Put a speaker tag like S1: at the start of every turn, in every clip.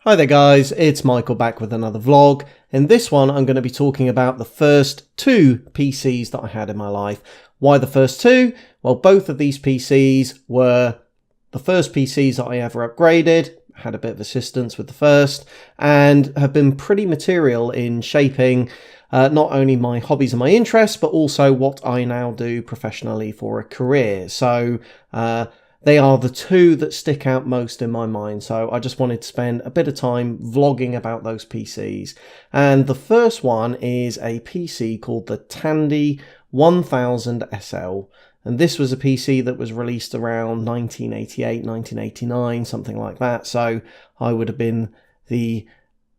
S1: Hi there guys, it's Michael back with another vlog. In this one I'm going to be talking about the first two PCs that I had in my life. Why the first two? Well, both of these PCs were the first PCs that I ever upgraded, had a bit of assistance with the first, and have been pretty material in shaping not only my hobbies and my interests, but also what I now do professionally for a career. So they are the two that stick out most in my mind, so I just wanted to spend a bit of time vlogging about those PCs. And the first one is a PC called the Tandy 1000 SL. And this was a PC that was released around 1988, 1989, something like that. So I would have been the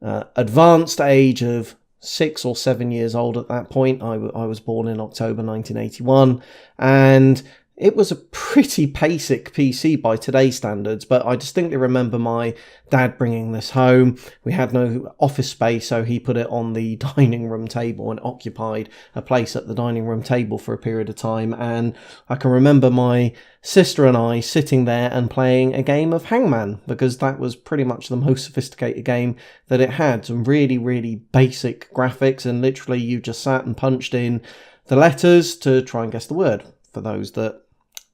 S1: advanced age of 6 or 7 years old at that point. I was born in October 1981, and it was a pretty basic PC by today's standards, but I distinctly remember my dad bringing this home. We had no office space, so he put it on the dining room table and occupied a place at the dining room table for a period of time. And I can remember my sister and I sitting there and playing a game of Hangman, because that was pretty much the most sophisticated game that it had. Some really, really basic graphics, and literally you just sat and punched in the letters to try and guess the word. For those that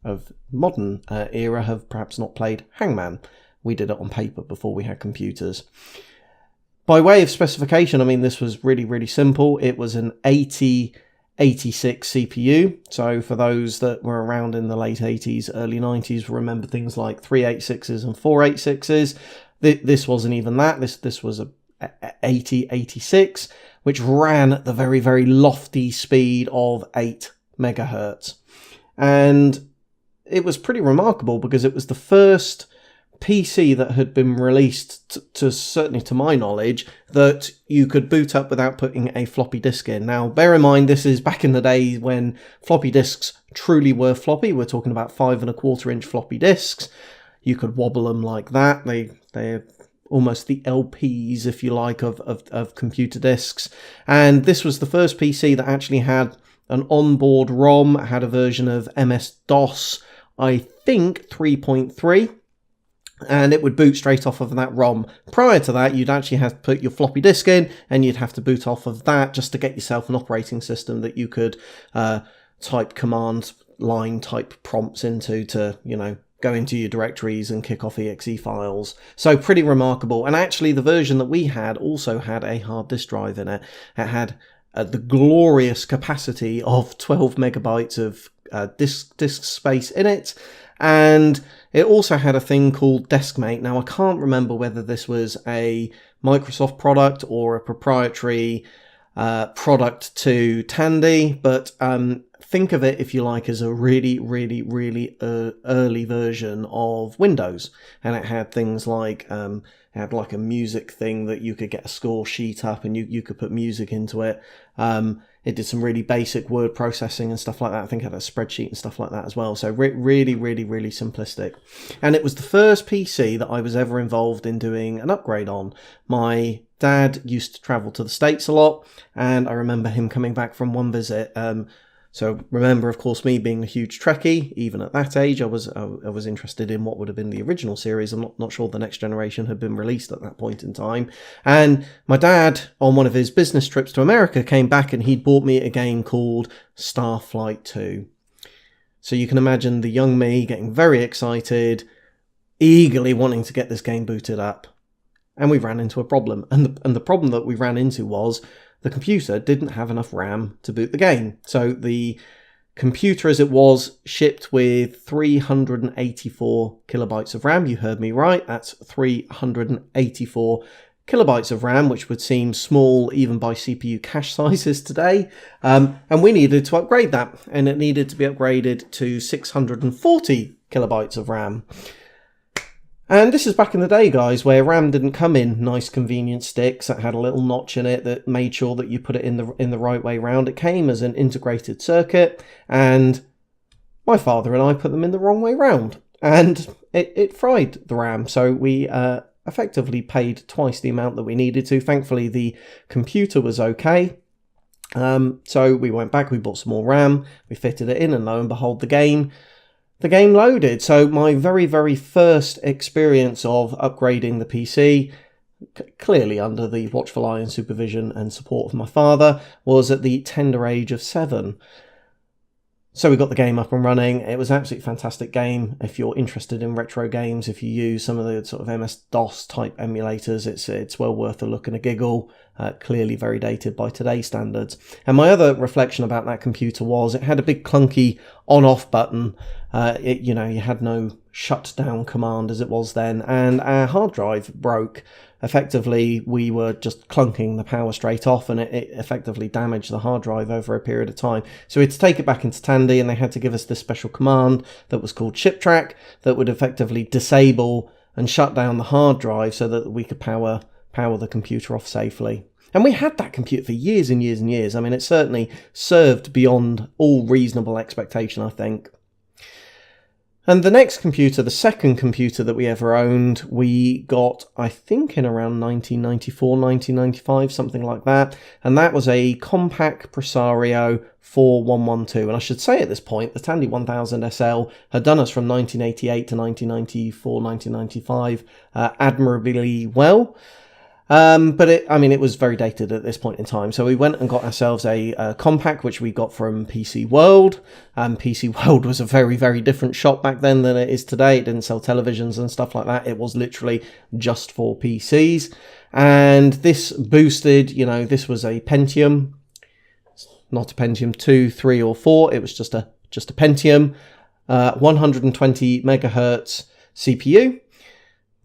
S1: of modern era have perhaps not played Hangman, we did it on paper before we had computers. By way of specification, I mean, this was really, really simple. It was an 8086 CPU. So for those that were around in the late 80s, early 90s, remember things like 386s and 486s. This wasn't even that. This was a 8086, which ran at the very, very lofty speed of 8 megahertz. And it was pretty remarkable because it was the first PC that had been released, certainly to my knowledge, that you could boot up without putting a floppy disk in. Now, bear in mind, this is back in the day when floppy disks truly were floppy. We're talking about 5¼ inch floppy disks. You could wobble them like that. They're almost the LPs, if you like, of computer disks. And this was the first PC that actually had an onboard ROM, had a version of MS-DOS, I think 3.3, and it would boot straight off of that ROM. Prior to that, you'd actually have to put your floppy disk in, and you'd have to boot off of that just to get yourself an operating system that you could type command line type prompts into to, go into your directories and kick off exe files. So pretty remarkable. And actually the version that we had also had a hard disk drive in it. It had the glorious capacity of 12 megabytes of disk space in it, and it also had a thing called DeskMate. Now I can't remember whether this was a Microsoft product or a proprietary product to Tandy, but think of it, if you like, as a really, really, really early version of Windows. And it had things like it had like a music thing that you could get a score sheet up and you could put music into it. It did some really basic word processing and stuff like that. I think it had a spreadsheet and stuff like that as well. So really, really, really simplistic. And it was the first PC that I was ever involved in doing an upgrade on. My dad used to travel to the States a lot, and I remember him coming back from one visit. So remember, of course, me being a huge Trekkie. Even at that age, I was interested in what would have been the original series. I'm not sure the next generation had been released at that point in time. And my dad, on one of his business trips to America, came back and he'd bought me a game called StarFlight 2. So you can imagine the young me getting very excited, eagerly wanting to get this game booted up. And we ran into a problem. And the problem that we ran into was the computer didn't have enough RAM to boot the game. So the computer as it was shipped with 384 kilobytes of RAM. You heard me right. That's 384 kilobytes of RAM, which would seem small even by CPU cache sizes today. And we needed to upgrade that. And it needed to be upgraded to 640 kilobytes of RAM. And this is back in the day, guys, where RAM didn't come in nice convenient sticks that had a little notch in it that made sure that you put it in the right way round. It came as an integrated circuit, and my father and I put them in the wrong way round, and it fried the RAM. So we effectively paid twice the amount that we needed to. Thankfully, the computer was okay. So we went back, we bought some more RAM, we fitted it in, and lo and behold, the game loaded. So my very, very first experience of upgrading the PC clearly under the watchful eye and supervision and support of my father, was at the tender age of 7. So we got the game up and running. It was an absolutely fantastic game. If you're interested in retro games, if you use some of the sort of MS-DOS type emulators, it's well worth a look and a giggle. Clearly very dated by today's standards. And my other reflection about that computer was it had a big clunky on-off button. You had no shutdown command as it was then, and our hard drive broke. Effectively, we were just clunking the power straight off, and it effectively damaged the hard drive over a period of time. So we had to take it back into Tandy, and they had to give us this special command that was called ship track that would effectively disable and shut down the hard drive so that we could power the computer off safely. And we had that computer for years and years and years. I mean, it certainly served beyond all reasonable expectation, I think. And the next computer, the second computer that we ever owned, we got, I think, in around 1994, 1995, something like that. And that was a Compaq Presario 4112. And I should say at this point, the Tandy 1000 SL had done us from 1988 to 1994, 1995 admirably well. But it was very dated at this point in time. So we went and got ourselves a Compaq, which we got from PC World. PC World was a very, very different shop back then than it is today. It didn't sell televisions and stuff like that. It was literally just for PCs. And this boosted, this was a Pentium, not a Pentium 2, 3 or 4. It was just a Pentium, 120 megahertz CPU,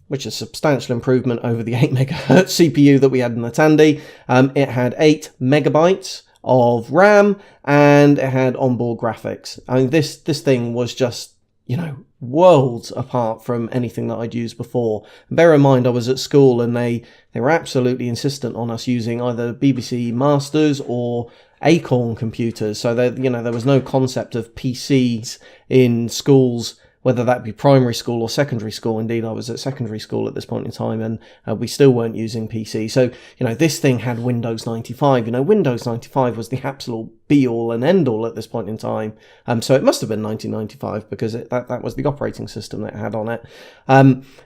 S1: which is a substantial improvement over the 8 megahertz CPU that we had in the Tandy. It had 8 megabytes of RAM, and it had onboard graphics. I mean, this thing was just, worlds apart from anything that I'd used before. Bear in mind, I was at school, and they were absolutely insistent on us using either BBC Masters or Acorn computers. So there was no concept of PCs in schools, whether that be primary school or secondary school. Indeed, I was at secondary school at this point in time, and we still weren't using PC. So, this thing had Windows 95. Windows 95 was the absolute be-all and end-all at this point in time. So it must have been 1995, because that was the operating system that it had on it.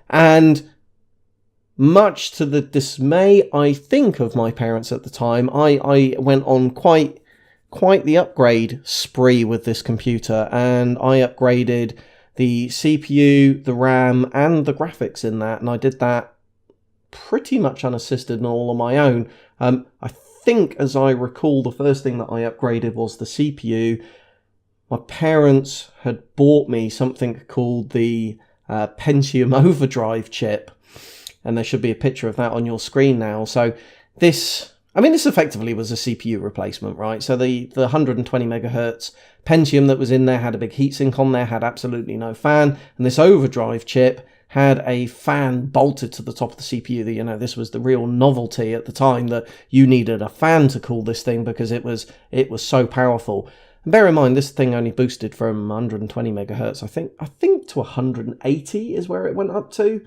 S1: And much to the dismay, I think, of my parents at the time, I went on quite the upgrade spree with this computer, and I upgraded the CPU, the RAM, and the graphics in that, and I did that pretty much unassisted and all on my own. I think, as I recall, the first thing that I upgraded was the CPU. My parents had bought me something called the Pentium Overdrive chip, and there should be a picture of that on your screen now. So this effectively was a CPU replacement, right? So the 120 megahertz Pentium that was in there had a big heatsink on there, had absolutely no fan, and this Overdrive chip had a fan bolted to the top of the CPU. This was the real novelty at the time, that you needed a fan to cool this thing because it was so powerful. And bear in mind, this thing only boosted from 120 megahertz, I think to 180 is where it went up to.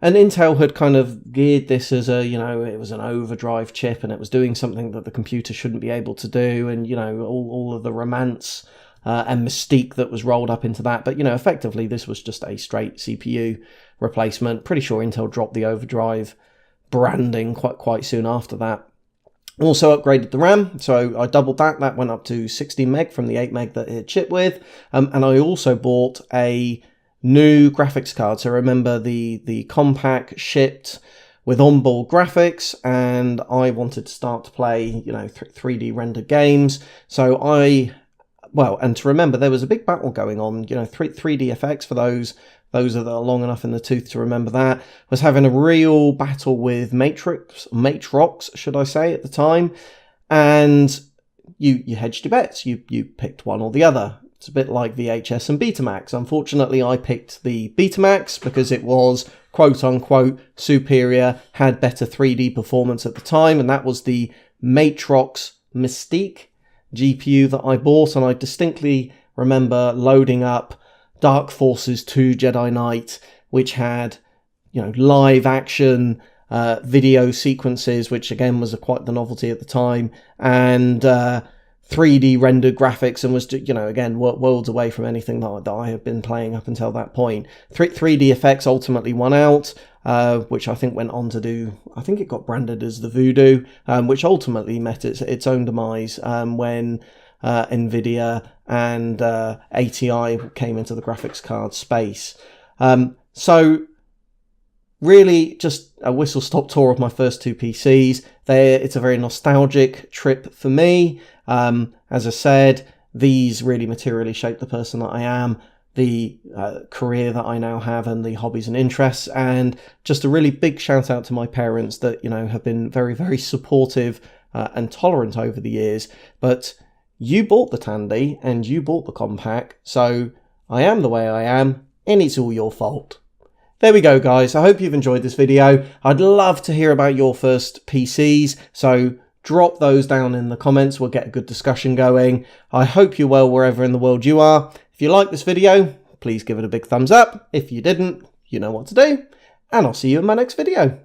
S1: And Intel had kind of geared this as it was an overdrive chip, and it was doing something that the computer shouldn't be able to do, and, all of the romance and mystique that was rolled up into that. But, effectively, this was just a straight CPU replacement. Pretty sure Intel dropped the overdrive branding quite soon after that. Also upgraded the RAM, so I doubled that. That went up to 16 meg from the 8 meg that it shipped with. And I also bought a new graphics card. So remember, the Compaq shipped with onboard graphics, and I wanted to start to play 3D rendered games. So and to remember, there was a big battle going on. 3D effects, for those that are long enough in the tooth to remember that, was having a real battle with Matrox, should I say, at the time. And you hedged your bets. You picked one or the other. It's a bit like VHS and Betamax. Unfortunately, I picked the Betamax because it was quote-unquote superior, had better 3D performance at the time, and that was the Matrox Mystique GPU that I bought. And I distinctly remember loading up Dark Forces 2 Jedi Knight, which had live action video sequences, which again was quite the novelty at the time, and 3D rendered graphics, and was, again, worlds away from anything that I had been playing up until that point. 3D effects ultimately won out. which I think went on to do, I think it got branded as the Voodoo, which ultimately met its own demise when NVIDIA and ATI came into the graphics card space. So really just a whistle-stop tour of my first two PCs. It's a very nostalgic trip for me. As I said, these really materially shaped the person that I am, the career that I now have, and the hobbies and interests. And just a really big shout out to my parents that, you know, have been very, very supportive and tolerant over the years. But you bought the Tandy and you bought the Compaq, so I am the way I am, and it's all your fault. There we go, guys. I hope you've enjoyed this video. I'd love to hear about your first PCs, so drop those down in the comments. We'll get a good discussion going. I hope you're well wherever in the world you are. If you like this video, please give it a big thumbs up. If you didn't, you know what to do. And I'll see you in my next video.